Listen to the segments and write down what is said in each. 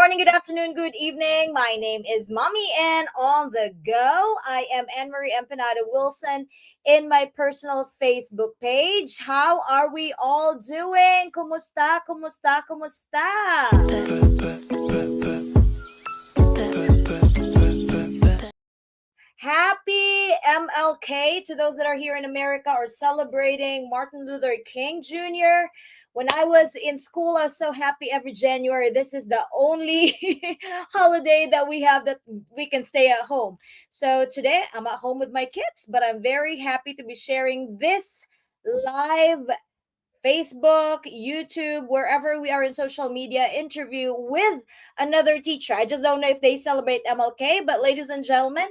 morning, good afternoon, good evening. My name is Mommy and on the go. I am Anne Marie Empanada Wilson in my personal Facebook page. How are we all doing? Kumusta, kumusta, kumusta? Happy MLK to those that are here in America or celebrating Martin Luther King Jr. When I was in school, I was so happy every January. This is the only holiday that we have that we can stay at home. So today I'm at home with my kids, but I'm very happy to be sharing this live Facebook, YouTube, wherever we are in social media interview with another teacher. I just don't know if they celebrate MLK, but ladies and gentlemen,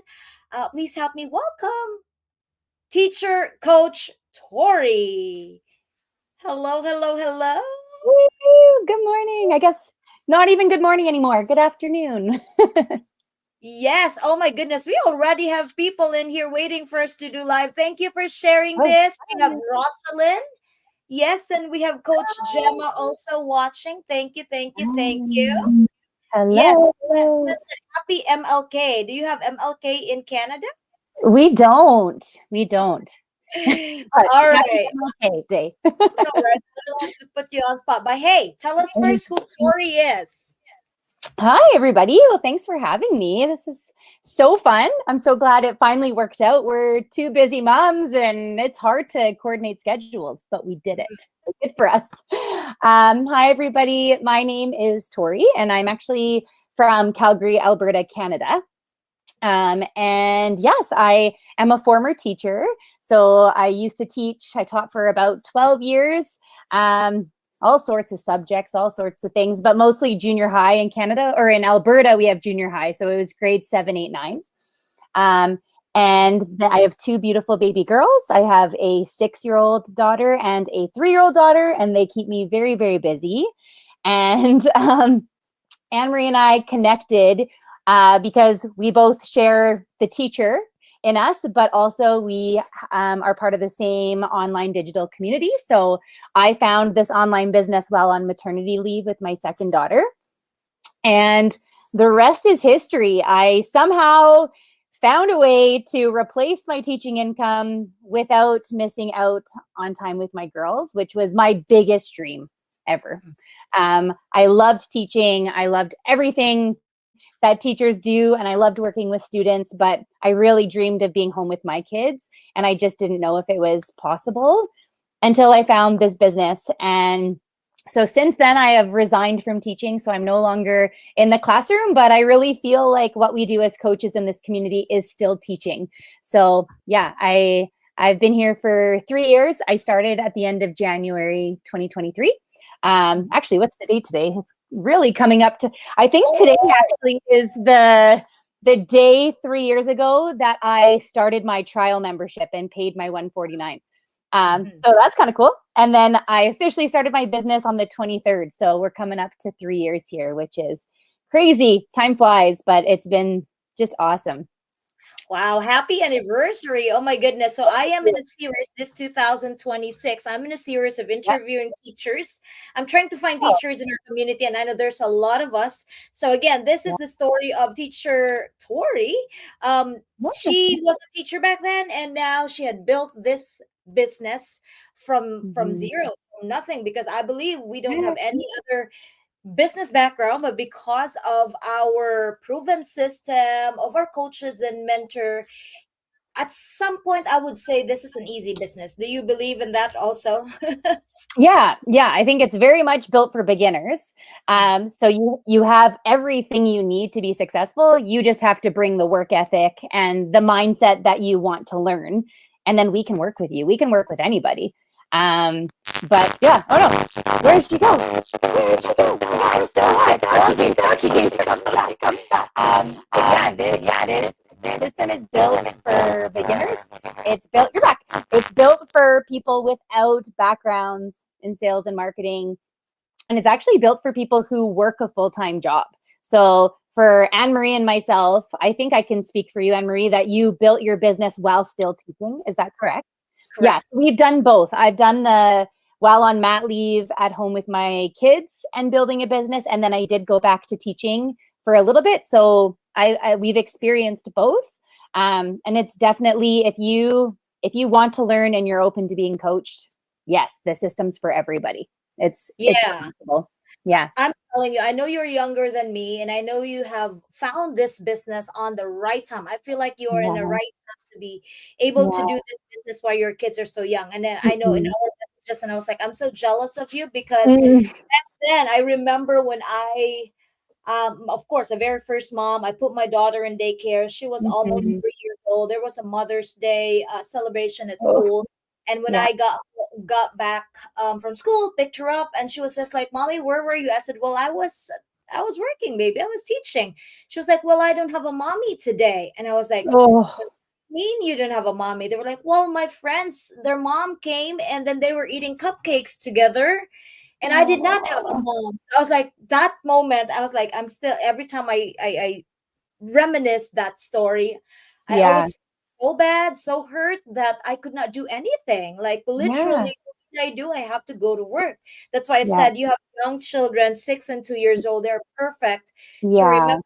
please help me welcome teacher coach Tory. Hello, hello, hello. Woo! Good morning. I guess not even good morning anymore. Good afternoon. Yes. Oh my goodness. We already have people in here waiting for us to do live. Thank you for sharing this. We have Rosalind. Yes, and we have Coach Gemma also watching. Thank you, thank you, thank you. Yes. Hello. Happy MLK. Do you have MLK in Canada? We don't. We don't. All right. Okay, day. No, right. I don't want to put you on spot, but hey, tell us first who Tory is. Hi, everybody. Well, thanks for having me. This is so fun. I'm so glad it finally worked out. We're two busy moms, and it's hard to coordinate schedules, but we did it. Good for us. Hi, everybody. My name is Tory, and I'm actually from Calgary, Alberta, Canada. And yes, I am a former teacher. So I used to teach. I taught for about 12 years. All sorts of subjects, all sorts of things, but mostly junior high in Canada, or in Alberta, we have junior high. So it was grades 7, 8, 9. And I have two beautiful baby girls. I have a 6-year-old daughter and a 3-year-old daughter, and they keep me very, very busy. And Anne-Marie and I connected because we both share the teacher in us, but also we are part of the same online digital community. So I found this online business while on maternity leave with my second daughter. And the rest is history. I somehow found a way to replace my teaching income without missing out on time with my girls, which was my biggest dream ever. I loved teaching. I loved everything that teachers do, and I loved working with students, but I really dreamed of being home with my kids, and I just didn't know if it was possible until I found this business. And so since then, I have resigned from teaching, so I'm no longer in the classroom, but I really feel like what we do as coaches in this community is still teaching. So yeah, I've been here for 3 years. I started at the end of January 2023. Actually, what's the date today? It's really coming up to, I think today actually is the day 3 years ago that I started my trial membership and paid my $149. So that's kind of cool. And then I officially started my business on the 23rd. So we're coming up to 3 years here, which is crazy. Time flies, but it's been just awesome. Wow, happy anniversary. Oh my goodness. So I am in a series this 2026. I'm in a series of interviewing teachers. I'm trying to find teachers in our community, and I know there's a lot of us. So again, this is the story of teacher Tory. She was a teacher back then, and now she had built this business from zero, from nothing, because I believe we don't have any other business background, but because of our proven system of our coaches and mentor, at some point I would say this is an easy business. Do you believe in that also? Yeah, I think it's very much built for beginners. So you have everything you need to be successful. You just have to bring the work ethic and the mindset that you want to learn, and then we can work with you. We can work with anybody. But yeah, oh no, where did she go? I'm still talking. This system is built for beginners. It's built, you're back. It's built for people without backgrounds in sales and marketing. And it's actually built for people who work a full-time job. So for Anne-Marie and myself, I think I can speak for you, Anne-Marie, that you built your business while still teaching. Is that correct? Correct. Yeah, we've done both. I've done the while on mat leave at home with my kids and building a business. And then I did go back to teaching for a little bit. So we've experienced both. And it's definitely, if you want to learn and you're open to being coached, yes, the system's for everybody. It's Yeah. possible. Yeah. I'm telling you, I know you're younger than me, and I know you have found this business on the right time. I feel like you are in the Yeah. right time to be able to Yeah. do this business while your kids are so young. And then I know in Mhm. our messages, and I was like, I'm so jealous of you because Mm, then I remember when of course, the very first mom, I put my daughter in daycare. She was almost mhm. 3 years old. There was a Mother's Day celebration at Oh, school. And when yeah. I got back from school, picked her up, and she was just like, "Mommy, where were you?" I said, "Well, I was working, baby. I was teaching." She was like, "Well, I don't have a mommy today." And I was like, Oh, "What do you mean you didn't have a mommy?" They were like, "Well, my friends, their mom came, and then they were eating cupcakes together, and I did not have a oh, mom." I was like, that moment, I was like, I'm still, every time I reminisce that story, I yeah. always feel so bad, so hurt that I could not do anything. Like Yeah. literally, what did I do? I have to go to work. That's why I Yeah. said you have young children, 6 and 2 years old. They're perfect to Yeah. remember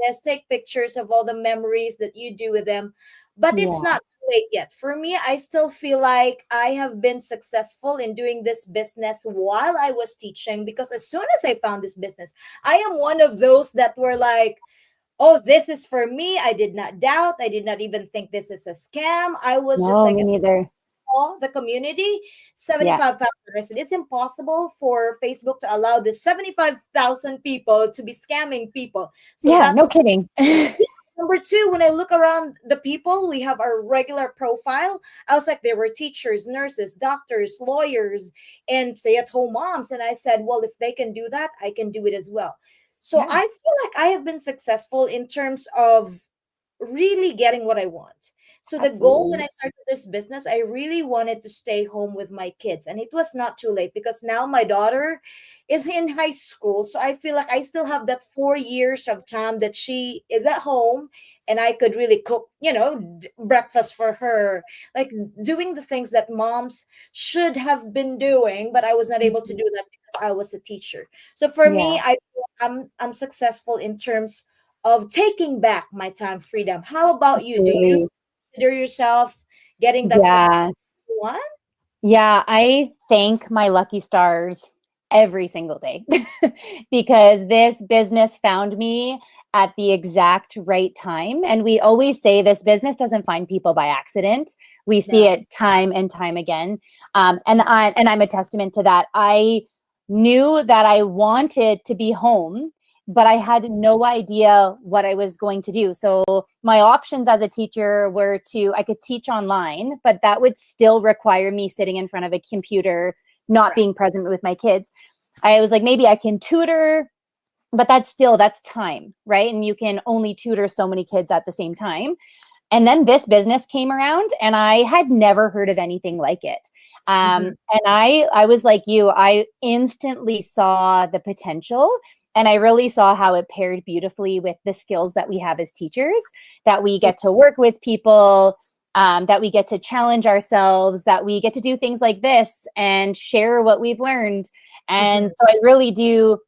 this, take pictures of all the memories that you do with them. But it's Yeah. not too late yet. For me, I still feel like I have been successful in doing this business while I was teaching, because as soon as I found this business, I am one of those that were like, oh, this is for me. I did not doubt. I did not even think this is a scam. I was just No, like, me it's neither. all the community, Yeah. 75,000. I said, it's impossible for Facebook to allow the 75,000 people to be scamming people. So Yeah. that's No kidding. number two. When I look around the people, we have our regular profile. I was like, there were teachers, nurses, doctors, lawyers, and stay at home moms. And I said, well, if they can do that, I can do it as well. So Yeah. I feel like I have been successful in terms of really getting what I want. So the goal when Absolutely. I started this business, I really wanted to stay home with my kids, and it was not too late because now my daughter is in high school. So I feel like I still have that 4 years of time that she is at home, and I could really cook, breakfast for her, like doing the things that moms should have been doing, but I was not able to Mhm. do that because I was a teacher. So for Yeah. me, I'm successful in terms of taking back my time freedom. How about you? Do you Absolutely. consider yourself getting that success Yeah. you want? Yeah, I thank my lucky stars every single day because this business found me at the exact right time. And we always say this business doesn't find people by accident. We see No. it time and time again. And I'm a testament to that. I knew that I wanted to be home, but I had no idea what I was going to do. So my options as a teacher were I could teach online, but that would still require me sitting in front of a computer, not Correct. being present with my kids. I was like, maybe I can tutor, but that's time, right? And you can only tutor so many kids at the same time. And then this business came around and I had never heard of anything like it. Mhm. And I was like you, I instantly saw the potential, and I really saw how it paired beautifully with the skills that we have as teachers, that we Yeah. get to work with people, that we get to challenge ourselves, that we get to do things like this and share what we've learned. And Mhm. so I really do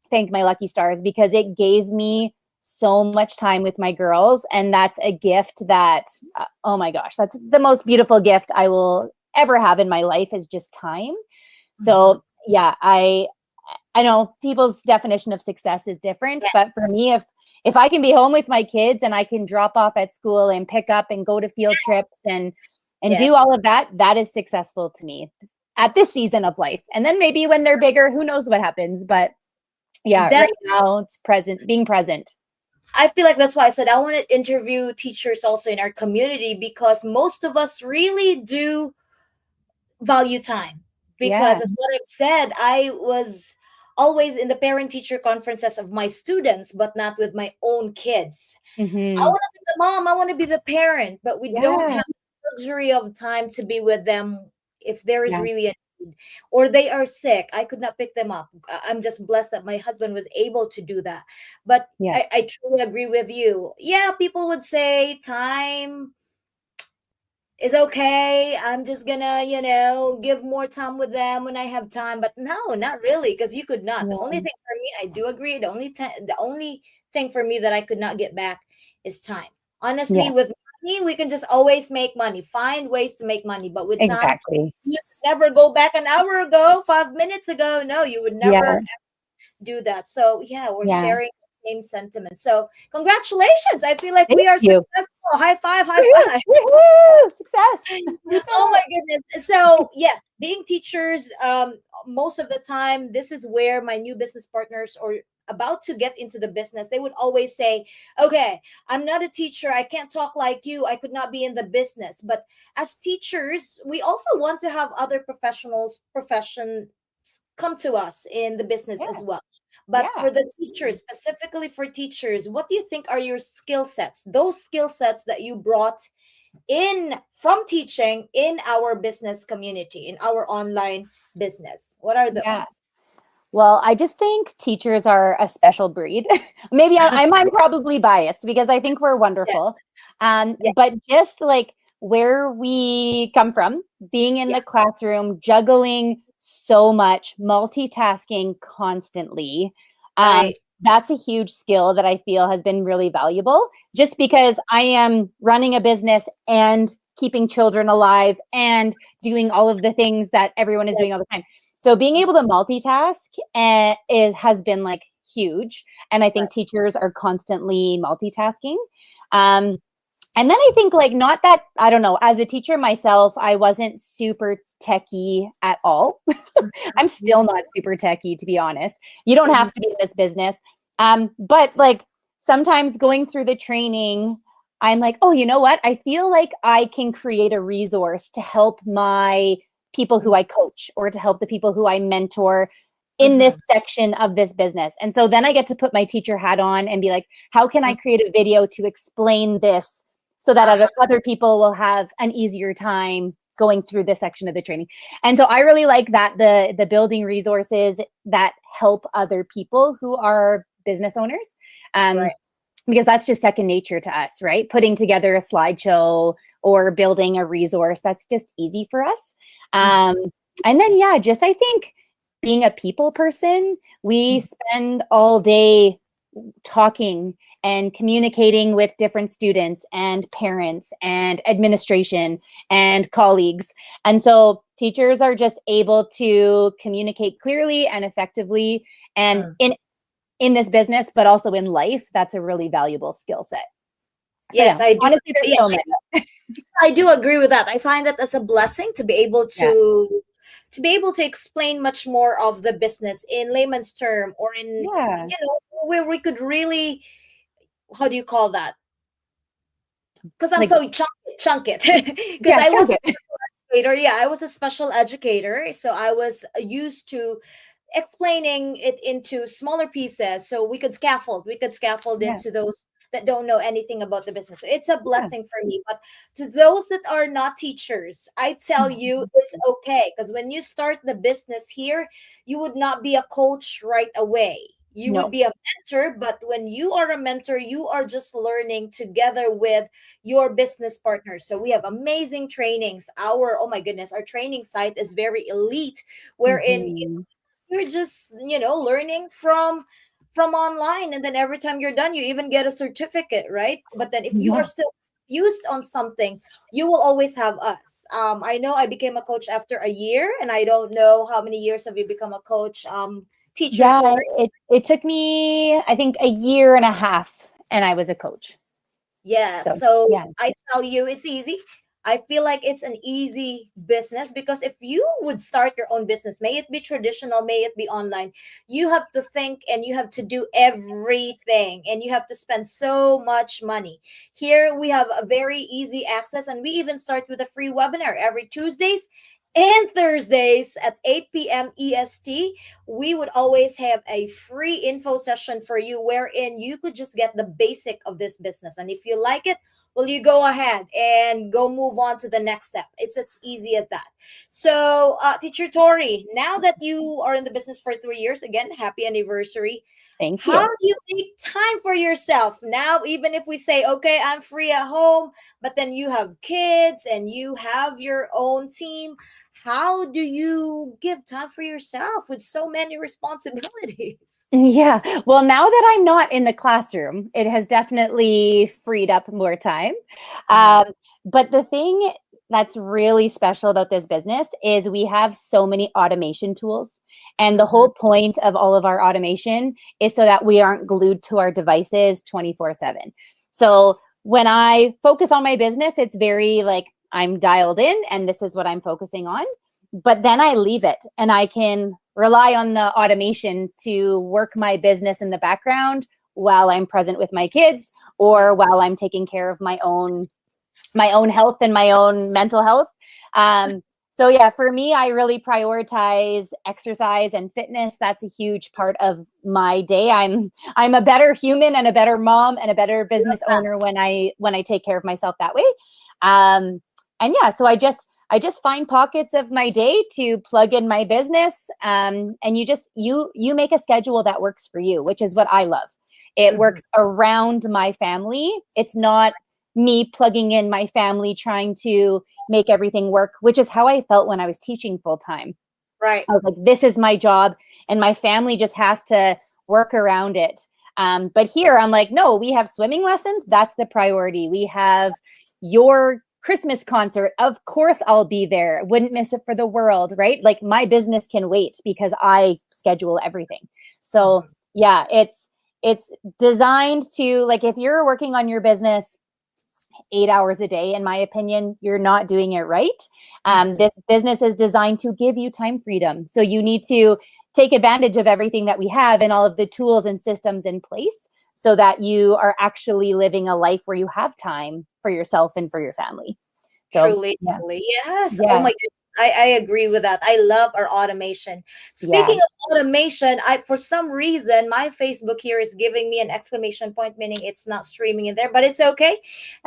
thank my lucky stars because it gave me so much time with my girls, and that's a gift that oh my gosh, that's the most beautiful gift I will ever have in my life, is just time. Mhm. So yeah, I know people's definition of success is different, Yeah. but for me, if I can be home with my kids and I can drop off at school and pick up and go to field trips and do Yes. all of that, that is successful to me at this season of life. And then maybe when they're bigger, who knows what happens, but yeah, That right now it's being present. I feel like that's why I said I want to interview teachers also in our community, because most of us really do value time. Yeah. Because as what I've said, I was always in the parent teacher conferences of my students, but not with my own kids. I Hmm. want to be the mom, I want to be the parent, but we don't Yeah. have the luxury of time to be with them if there is Yeah. really a need, or they are sick. I could not pick them up. I'm just blessed that my husband was able to do that. But Yeah. I truly agree with you. Yeah, people would say time it's okay. I'm just gonna, give more time with them when I have time. But no, not really, because you could not. The only Yeah. thing for me, I do agree. The only thing for me that I could not get back is time. Honestly, Yeah, with money, we can just always make money, find ways to make money. But with time, exactly. you never go back an hour ago, 5 minutes ago. No, you would never Yeah, do that. So yeah, we're yeah. sharing the same sentiment. So congratulations. I feel like Thank we are you. successful. High five, high Woohoo! five. Woohoo! Success. We did Oh it. my goodness. So yes, being teachers, most of the time, this is where my new business partners or about to get into the business, they would always say, okay, I'm not a teacher, I can't talk like you, I could not be in the business. But as teachers, we also want to have other professions come to us in the business as Yeah, well. But yeah. for the teachers, specifically for teachers, what do you think are your skill sets, those skill sets that you brought in from teaching in our business community, in our online business? What are Yeah. those? Well, I just think teachers are a special breed. Maybe I'm probably biased because I think we're Yes. wonderful. Yeah. But just like where we come from, being in Yeah. the classroom, juggling so much, multitasking constantly, Right. that's a huge skill that I feel has been really valuable just Yeah. because I am running a business and keeping children alive and doing all of the things that everyone is Yeah. doing all the time. So being able to multitask has been like huge, and I think Right. teachers are constantly multitasking. Um, and then I think like not that I don't know. As a teacher myself, I wasn't super techie at all. I'm Mhm. still not super techie, to be honest. You don't Mhm. have to be in this business, but like sometimes going through the training, I'm like, oh, you know what? I feel like I can create a resource to help my people who I coach or to help the people who I mentor in this Mhm. section of this business. And so then I get to put my teacher hat on and be like, how can I Mhm. create a video to explain this so that Uh-huh. other people will have an easier time going through this section of the training? And so I really like that the building resources that help other people who are business owners. Um, Right. because that's just second nature to us, right? Putting together a slideshow or building a resource, that's just easy for us. Mhm. Um, and then, yeah, just I think being a people person, we Mhm. spend all day talking and communicating with different students and parents and administration and colleagues. And so teachers are just able to communicate clearly and effectively. And Mm. in this business, but also in life, that's a really valuable skill set. So Yes, yeah, I do. honestly, there's Yeah, so many. I do agree with that. I find that as a blessing to be able Yeah, to explain much more of the business in layman's term, or in, yeah, where we could really, how do you call that? Because I'm like so chunk it. Because yeah, I chunk was a it. educator. Yeah, I was a special educator, so I was used to explaining it into smaller pieces so we could scaffold Yeah, into those that don't know anything about the business. So it's a yeah, blessing for me. But to those that are not teachers, I tell you, it's okay, because when you start the business here, you would not be a coach right away. You would no, be a mentor, but when you are a mentor, you are just learning together with your business partners. So we have amazing trainings. Oh my goodness, our training site is very elite, wherein hmm, you're just learning from online, and then every time you're done, you even get a certificate, right? But then if you are yeah, still used on something, you will always have us. I know I became a coach after a year, and I don't know how many years have you become a coach, teacher yeah. Tori. It took me, I think, a year and a half, and I was a coach. Yeah, So so yeah, I tell you, it's easy. I feel like it's an easy business, because if you would start your own business, may it be traditional, may it be online, you have to think and you have to do everything, and you have to spend so much money. Here we have a very easy access, and we even start with a free webinar every Tuesdays and Thursdays at 8 p.m. EST. We would always have a free info session for you, wherein you could just get the basic of this business. And if you like it, well, you go ahead and go move on to the next step. It's as easy as that. So, Teacher Tori, now that you are in the business for 3 years, again, happy anniversary. Thank How you. do you make time for yourself now? Even if we say, okay, I'm free at home, but then you have kids and you have your own team. How do you give time for yourself with so many responsibilities? Yeah. Well, now that I'm not in the classroom, it has definitely freed up more time. Uh-huh. Um, but the thing that's really special about this business is we have so many automation tools. And the Mhm. whole point of all of our automation is so that we aren't glued to our devices 24/7. So Yes. when I focus on my business, it's very like I'm dialed in and this is what I'm focusing on. But then I leave it and I can rely on the automation to work my business in the background while I'm present with my kids or while I'm taking care of my own health and my own mental health. So yeah, for me, I really prioritize exercise and fitness. That's a huge part of my day. I'm a better human and a better mom and a better business owner when I take care of myself that way. Um, and yeah, so I just find pockets of my day to plug in my business. And you make a schedule that works for you, which is what I love. It Mhm. works around my family. It's not me plugging in my family, trying to make everything work, which is how I felt when I was teaching full time. Right. I was like, this is my job, and my family just has to work around it. But here I'm like, no, we have swimming lessons. That's the priority. We have your Christmas concert. Of course, I'll be there. Wouldn't miss it for the world, right? Like my business can wait because I schedule everything. So Mhm. yeah, it's designed to like if you're working on your business 8 hours a day, in my opinion, you're not doing it right. Mhm. This business is designed to give you time freedom. So you need to take advantage of everything that we have and all of the tools and systems in place so that you are actually living a life where you have time for yourself and for your family. So, Truly, yeah, truly. Yes. Oh yeah, my goodness. I agree with that. I love our automation. yeah. Speaking of automation, I for some reason my Facebook here is giving me an exclamation point, meaning it's not streaming in there, but it's okay.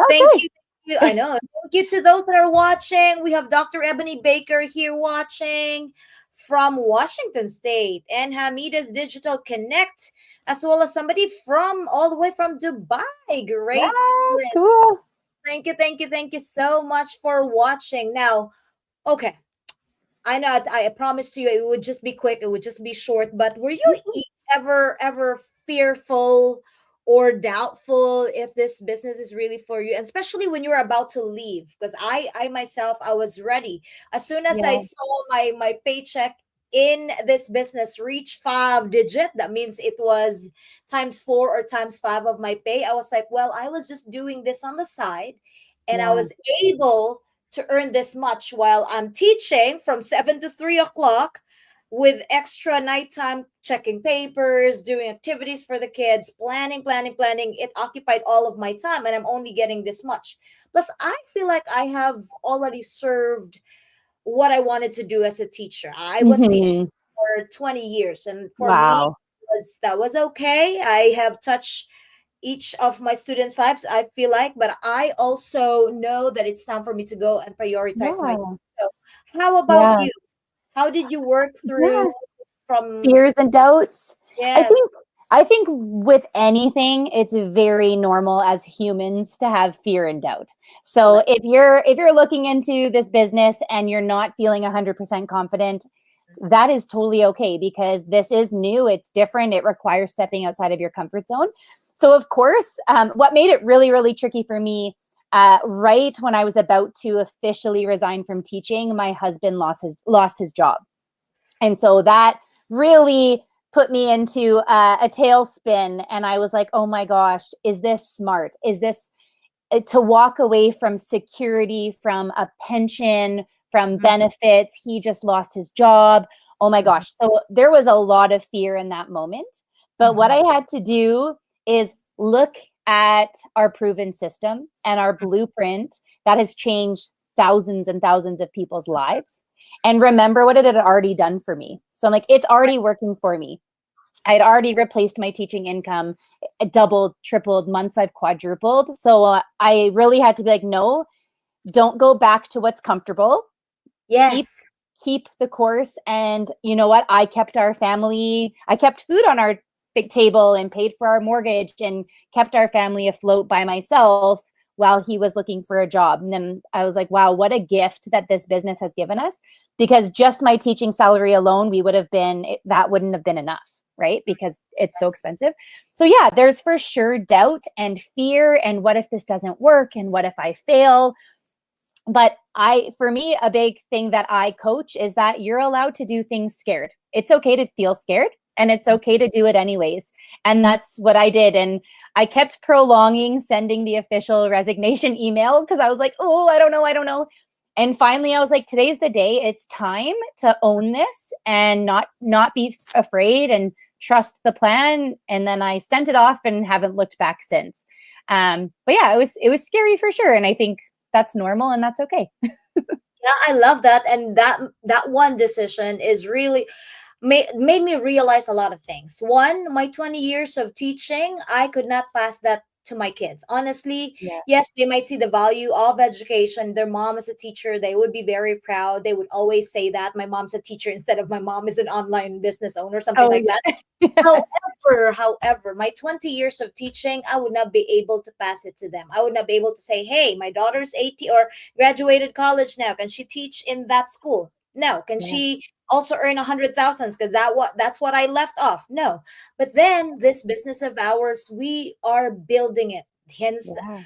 Thank Okay. you. Thank you. I know. Thank you to those that are watching. We have Dr. Ebony Baker here watching from Washington State and Hamida's Digital Connect, as well as somebody from all the way from Dubai. Grace Yes, Flynn. cool. Thank you, thank you, thank you so much for watching. Now, okay, I know I promised you it would just be quick, it would just be short, but were you ever fearful or doubtful if this business is really for you, and especially when you were about to leave? Because I myself I was ready. As soon as I Yeah, saw my paycheck in this business reach 5 digit, that means it was times four or times five of my pay. I was like, well, I was just doing this on the side and I yeah, was able to earn this much while I'm teaching from 7 to 3 o'clock with extra nighttime checking papers, doing activities for the kids, planning. It occupied all of my time and I'm only getting this much. Plus, I feel like I have already served what I wanted to do as a teacher. I was teaching hmm. for 20 years and for me Wow. that was okay. I have touched each of my students' lives, I feel like, but I also know that it's time for me to go and prioritize my. Yeah, So, how about yeah, you? How did you work through yeah. from? Fears and doubts. I think Yes, I think with anything, it's very normal as humans to have fear and doubt. So correct. if you're looking into this business and you're not feeling 100% confident, that is totally okay because this is new, it's different, it requires stepping outside of your comfort zone. So of course, what made it really, really tricky for me, right when I was about to officially resign from teaching, my husband lost his job. And so that really put me into a tailspin. And I was like, oh my gosh, is this smart? Is this to walk away from security, from a pension, from Mhm, benefits? He just lost his job. Oh my mhm, gosh. So there was a lot of fear in that moment. But what mhm, I had to do is look at our proven system and our blueprint that has changed thousands and thousands of people's lives and remember what it had already done for me. So I'm like, it's already working for me. I had already replaced my teaching income, doubled, tripled, months I've quadrupled. So I really had to be like, no, don't go back to what's comfortable. Keep yes. keep the course. And you know what? I kept food on our table and paid for our mortgage and kept our family afloat by myself while he was looking for a job. And then I was like, wow, what a gift that this business has given us, because just my teaching salary alone, that wouldn't have been enough, right? Because it's so Yes. expensive. So yeah, there's for sure doubt and fear. And what if this doesn't work? And what if I fail? But for me, a big thing that I coach is that you're allowed to do things scared. It's okay to feel scared, and it's okay to do it anyways. And that's what I did. And I kept prolonging sending the official resignation email because I was like, oh, I don't know. I don't know. And finally I was like, today's the day. It's time to own this and not be afraid and trust the plan. And then I sent it off and haven't looked back since. But yeah, it was scary for sure. And I think that's normal and that's okay. Yeah, I love that. And that one decision is really made me realize a lot of things. One, my 20 years of teaching, I could not pass that to my kids. Honestly, Yeah. yes, they might see the value of education. Their mom is a teacher. They would be very proud. They would always say that my mom's a teacher instead of my mom is an online business owner, something Oh like that. yeah. However, my 20 years of teaching, I would not be able to pass it to them. I would not be able to say, hey, my daughter's 80 or graduated college now. Can she teach in that school? No. Can Yeah. she also earn 100,000? Because that's what I left off. No. But then this business of ours, we are building it. Hence, Yeah.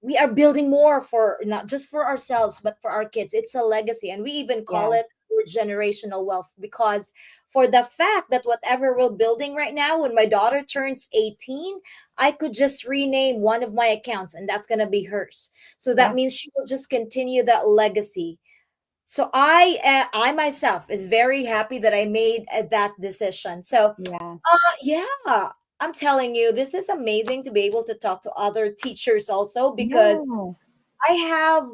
we are building more for not just for ourselves but for our kids. It's a legacy, and we even call Yeah. it generational wealth, because for the fact that whatever we're building right now, when my daughter turns 18, I could just rename one of my accounts and that's going to be hers. So that Yeah. means she will just continue that legacy. So I myself is very happy that I made that decision. So Yeah. yeah, I'm telling you, this is amazing to be able to talk to other teachers also, because Yeah. I have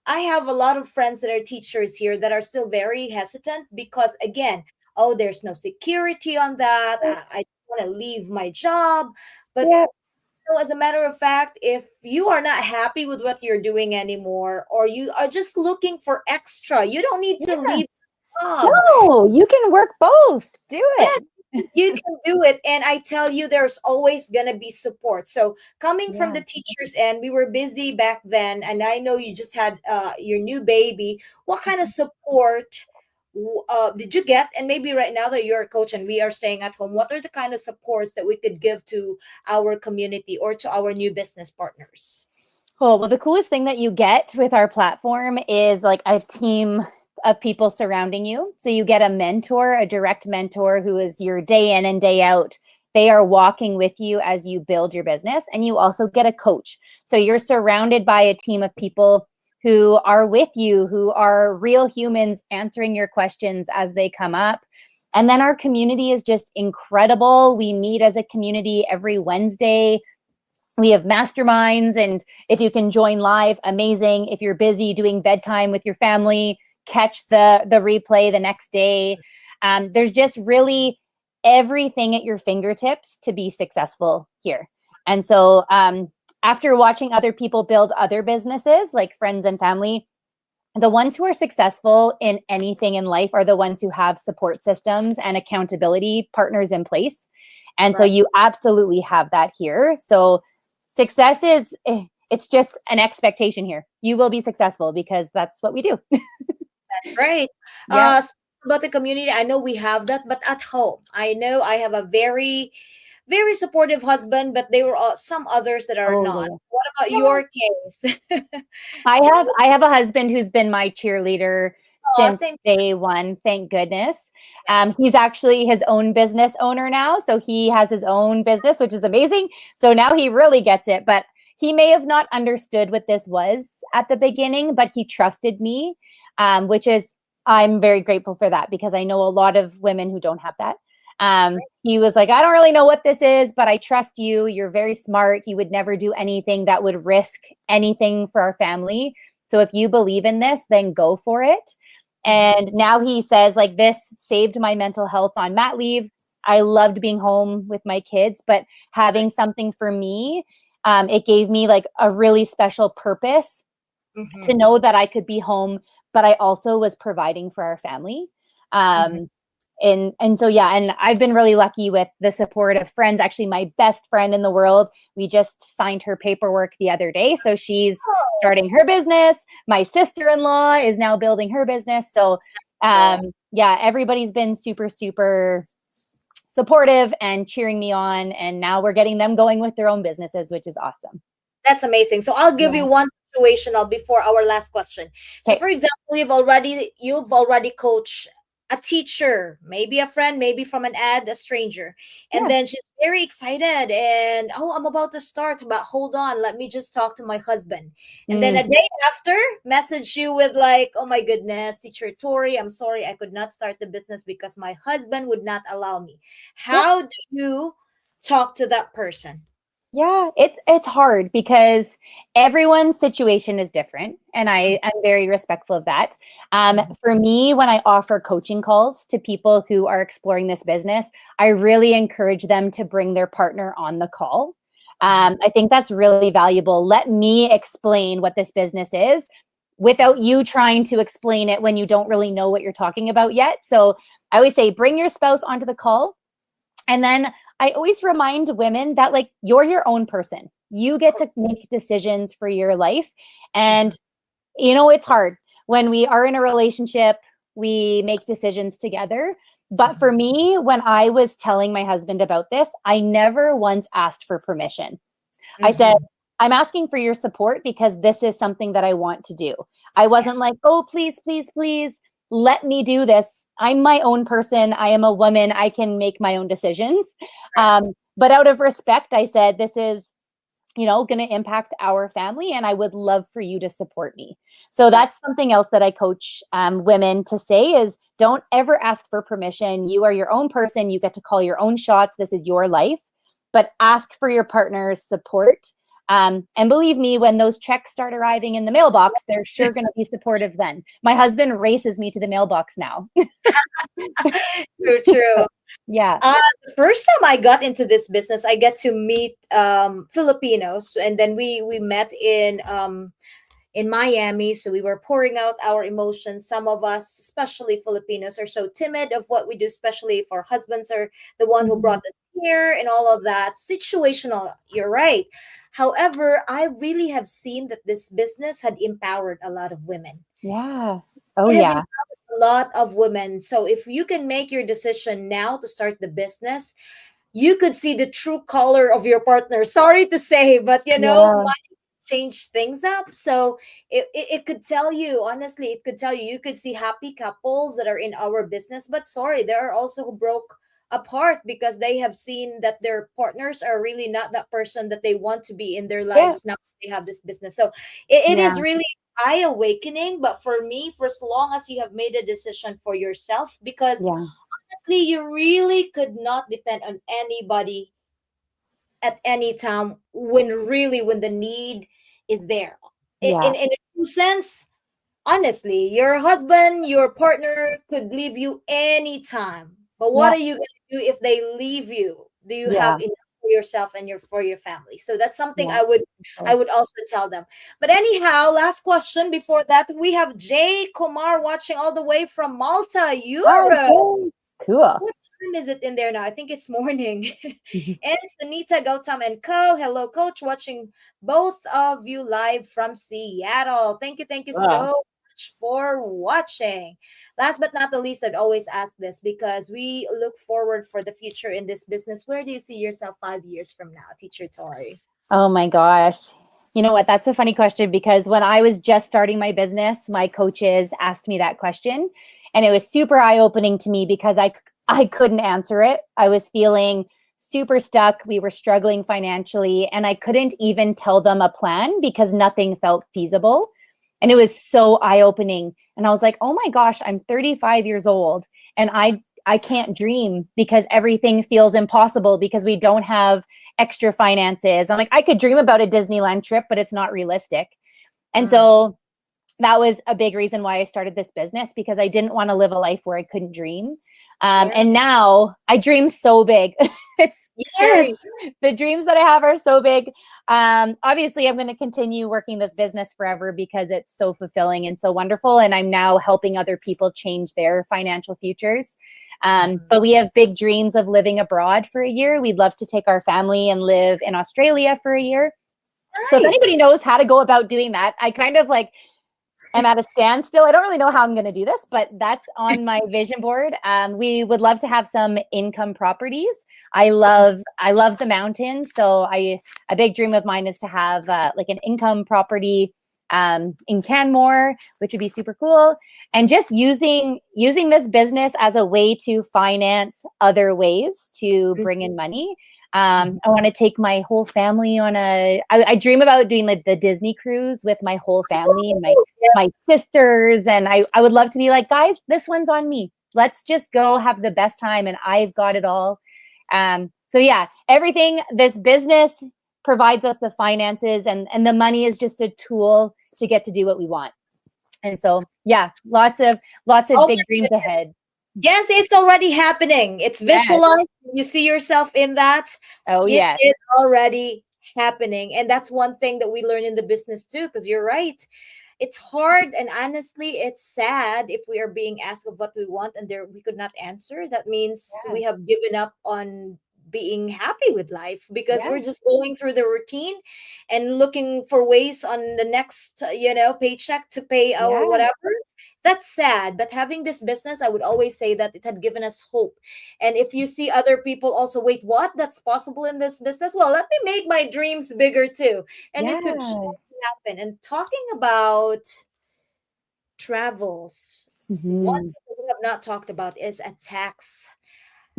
I have a lot of friends that are teachers here that are still very hesitant because again, oh, there's no security on that. I want to leave my job. But Yeah. as a matter of fact, if you are not happy with what you're doing anymore, or you are just looking for extra, you don't need to Yeah. leave the job. No, you can work both. Do it. Yes, you can do it. And I tell you, there's always going to be support. So, coming from the Yeah. teacher's end, we were busy back then. And I know you just had your new baby. What kind of support did you get? And maybe right now that you're a coach and we are staying at home, what are the kind of supports that we could give to our community or to our new business partners? Cool. Well, the coolest thing that you get with our platform is like a team of people surrounding you. So you get a mentor, a direct mentor who is your day in and day out. They are walking with you as you build your business. And you also get a coach. So you're surrounded by a team of people who are with you, who are real humans answering your questions as they come up. And then our community is just incredible. We meet as a community every Wednesday. We have masterminds, and if you can join live, amazing. If you're busy doing bedtime with your family, catch the replay the next day. There's just really everything at your fingertips to be successful here. And so after watching other people build other businesses, like friends and family, the ones who are successful in anything in life are the ones who have support systems and accountability partners in place. And so Right. you absolutely have that here. So success is, it's just an expectation here. You will be successful because that's what we do. Right. Yeah. About the community, I know we have that, but at home, I know I have a very, very supportive husband, but there were some others that are Oh, not. yeah. What about Yeah. your case? I have a husband who's been my cheerleader Oh, since same. day one. Thank goodness. Yes. He's actually his own business owner now, so he has his own business, which is amazing. So now he really gets it. But he may have not understood what this was at the beginning, but he trusted me, which is I'm very grateful for that because I know a lot of women who don't have that. That's right. He was like, I don't really know what this is, but I trust you. You're very smart. You would never do anything that would risk anything for our family. So if you believe in this, then go for it. And now he says, like, this saved my mental health on mat leave. I loved being home with my kids, but having something for me, it gave me like a really special purpose to Mm-hmm. know that I could be home, but I also was providing for our family. Mm-hmm. Um, And so, yeah, and I've been really lucky with the support of friends. Actually, my best friend in the world, we just signed her paperwork the other day. So she's starting her business. My sister-in-law is now building her business. So yeah, everybody's been super, super supportive and cheering me on. And now we're getting them going with their own businesses, which is awesome. That's amazing. So I'll give Yeah. you one situational before our last question. So Okay. for example, you've already coached a teacher, maybe a friend, maybe from an ad, a stranger. And Yeah. then she's very excited and oh, I'm about to start, but hold on, let me just talk to my husband. And then Mm, a day after, message you with like, oh my goodness, teacher Tori, I'm sorry I could not start the business because my husband would not allow me. yeah. How do you talk to that person? Yeah, it's hard because everyone's situation is different, and I am very respectful of that. Mhm. For me, when I offer coaching calls to people who are exploring this business, I really encourage them to bring their partner on the call. I think that's really valuable. Let me explain what this business is without you trying to explain it when you don't really know what you're talking about yet. So I always say, bring your spouse onto the call. And then I always remind women that like you're your own person. You get to make decisions for your life. And it's hard when we are in a relationship, we make decisions together. But for me, when I was telling my husband about this, I never once asked for permission. I said, Mhm. I'm asking for your support because this is something that I want to do. I wasn't Yes. like, oh, please, please, please, let me do this. I'm my own person. I am a woman. I can make my own decisions. But out of respect, I said, this is, going to impact our family, and I would love for you to support me. So Right. that's something else that I coach women to say is don't ever ask for permission. You are your own person. You get to call your own shots. This is your life, but ask for your partner's support. And believe me, when those checks start arriving in the mailbox, they're sure going to be supportive then. My husband races me to the mailbox now. True, true. Yeah. The first time I got into this business, I get to meet Filipinos, and then we met in Miami. So we were pouring out our emotions. Some of us, especially Filipinos, are so timid of what we do, especially if our husbands are the one who Mhm. brought us here and all of that. Situational, you're right. However, I really have seen that this business had empowered a lot of women. Yeah. Oh, It has yeah. empowered a lot of women. So if you can make your decision now to start the business, you could see the true color of your partner. Sorry to say, but Yeah. money change things up. So it could tell you, honestly, it could tell you, you could see happy couples that are in our business, but sorry, there are also who broke apart because they have seen that their partners are really not that person that they want to be in their Yeah. lives now they have this business. So it Yeah. is really eye awakening, but for me, for as long as you have made a decision for yourself, because Yeah. honestly, you really could not depend on anybody at any time when the need is there. Yeah. In a true sense, honestly, your husband, your partner could leave you anytime. But what Yeah. are you gonna do if they leave you? Do you have Yeah. enough for yourself and your family? So that's something Yeah. I Sure. would also tell them. But anyhow, last question before that, we have Jay Kumar watching all the way from Malta, Oh, Europe. cool. Cool. What time is it in there now? I think it's morning. And Sunita Gautam and Co. Hello, Coach. Watching both of you live from Seattle. Thank you Wow. so much for watching. Last but not the least, I'd always ask this because we look forward for the future in this business. Where do you see yourself 5 years from now, Teacher Tori? Oh my gosh. You know what? That's a funny question because when I was just starting my business, my coaches asked me that question, and it was super eye-opening to me because I couldn't answer it. I was feeling super stuck. We were struggling financially, and I couldn't even tell them a plan because nothing felt feasible. And it was so eye-opening. And I was like, "Oh my gosh, I'm 35 years old and I can't dream because everything feels impossible because we don't have extra finances." I'm like, I could dream about a Disneyland trip, but it's not realistic. And Mm, so that was a big reason why I started this business because I didn't want to live a life where I couldn't dream. yeah. And now I dream so big. It's scary. Yes. The dreams that I have are so big. Obviously, I'm going to continue working this business forever because it's so fulfilling and so wonderful. And I'm now helping other people change their financial futures. Mhm. But we have big dreams of living abroad for a year. We'd love to take our family and live in Australia for a year. So if Nice. anybody knows how to go about doing that, I kind of like am at a standstill. I don't really know how I'm going to do this, but that's on my vision board. We would love to have some income properties. I love the mountains, so a big dream of mine is to have like an income property in Canmore, which would be super cool. And just using this business as a way to finance other ways to bring in money. I want to take my whole family on I dream about doing like the Disney cruise with my whole family and my sisters. And I would love to be like, guys, this one's on me. Let's just go have the best time. And I've got it all. So yeah, everything, this business provides us the finances and the money is just a tool to get to do what we want. And so, yeah, lots of Oh my big dreams goodness. ahead. Yes, it's already happening. It's Yes. visualized. You see yourself in that. Oh, It yes. is already happening. And that's one thing that we learn in the business too, because you're right. It's hard and honestly, it's sad if we are being asked of what we want and there we could not answer. That means we Yes. have given up on being happy with life because we're Yes. just going through the routine and looking for ways on the next paycheck to pay our Yes. whatever. That's sad, but having this business, I would always say that it had given us hope. And if you see other people also, wait, what? That's possible in this business? Well, let me make my dreams bigger too. And it could Yes. surely happen. And talking about travels, one Hmm. thing that we have not talked about is a tax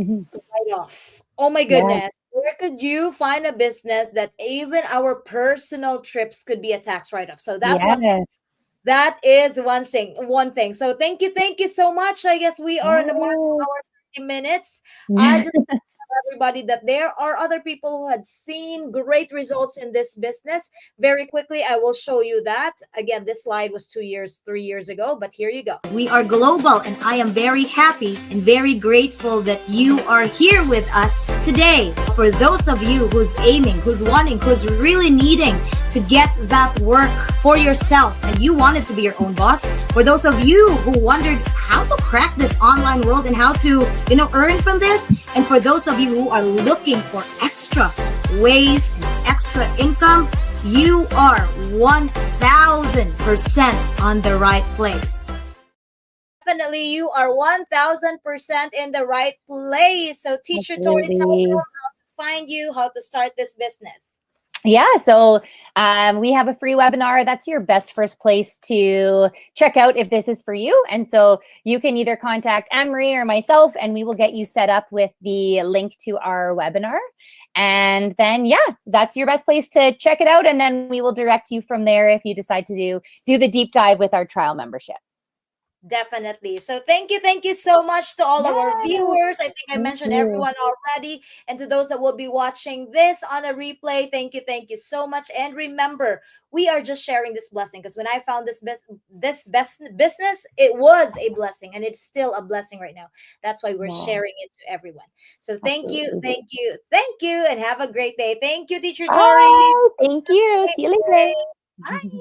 Hmm. write-off. Oh my Yes. goodness. Where could you find a business that even our personal trips could be a tax write-off? So that's one. Yes. That is one thing. One thing. So thank you so much. I guess we are in the mark of Yes. our 30 minutes. I just everybody that there are other people who had seen great results in this business. Very quickly, I will show you that. Again, this slide was 2 years, 3 years ago, but here you go. We are global, and I am very happy and very grateful that you are here with us today. For those of you who's aiming, who's wanting, who's really needing to get that work for yourself and you wanted to be your own boss. For those of you who wondered how to crack this online world and how to, earn from this. And for those of you who are looking for extra ways and extra income, you are 1000% on the right place. Definitely, you are 1000% in the right place. So, Teacher Tori, tell them Absolutely. how to find you, how to start this business. Yeah, so we have a free webinar. That's your best first place to check out if this is for you. And so you can either contact Anne-Marie or myself, and we will get you set up with the link to our webinar. And then, yeah, that's your best place to check it out. And then we will direct you from there if you decide to do the deep dive with our trial membership. Definitely. So thank you so much to all of our Yeah, viewers. I think I thank mentioned you. everyone already. And to those that will be watching this on a replay, thank you so much. And remember, we are just sharing this blessing because when I found this best business, it was a blessing and it's still a blessing right now. That's why we're Yeah, sharing it to everyone. So absolutely. thank you, and have a great day. Thank you, Teacher Tori. Bye. Thank you. Great See you later. day. Bye.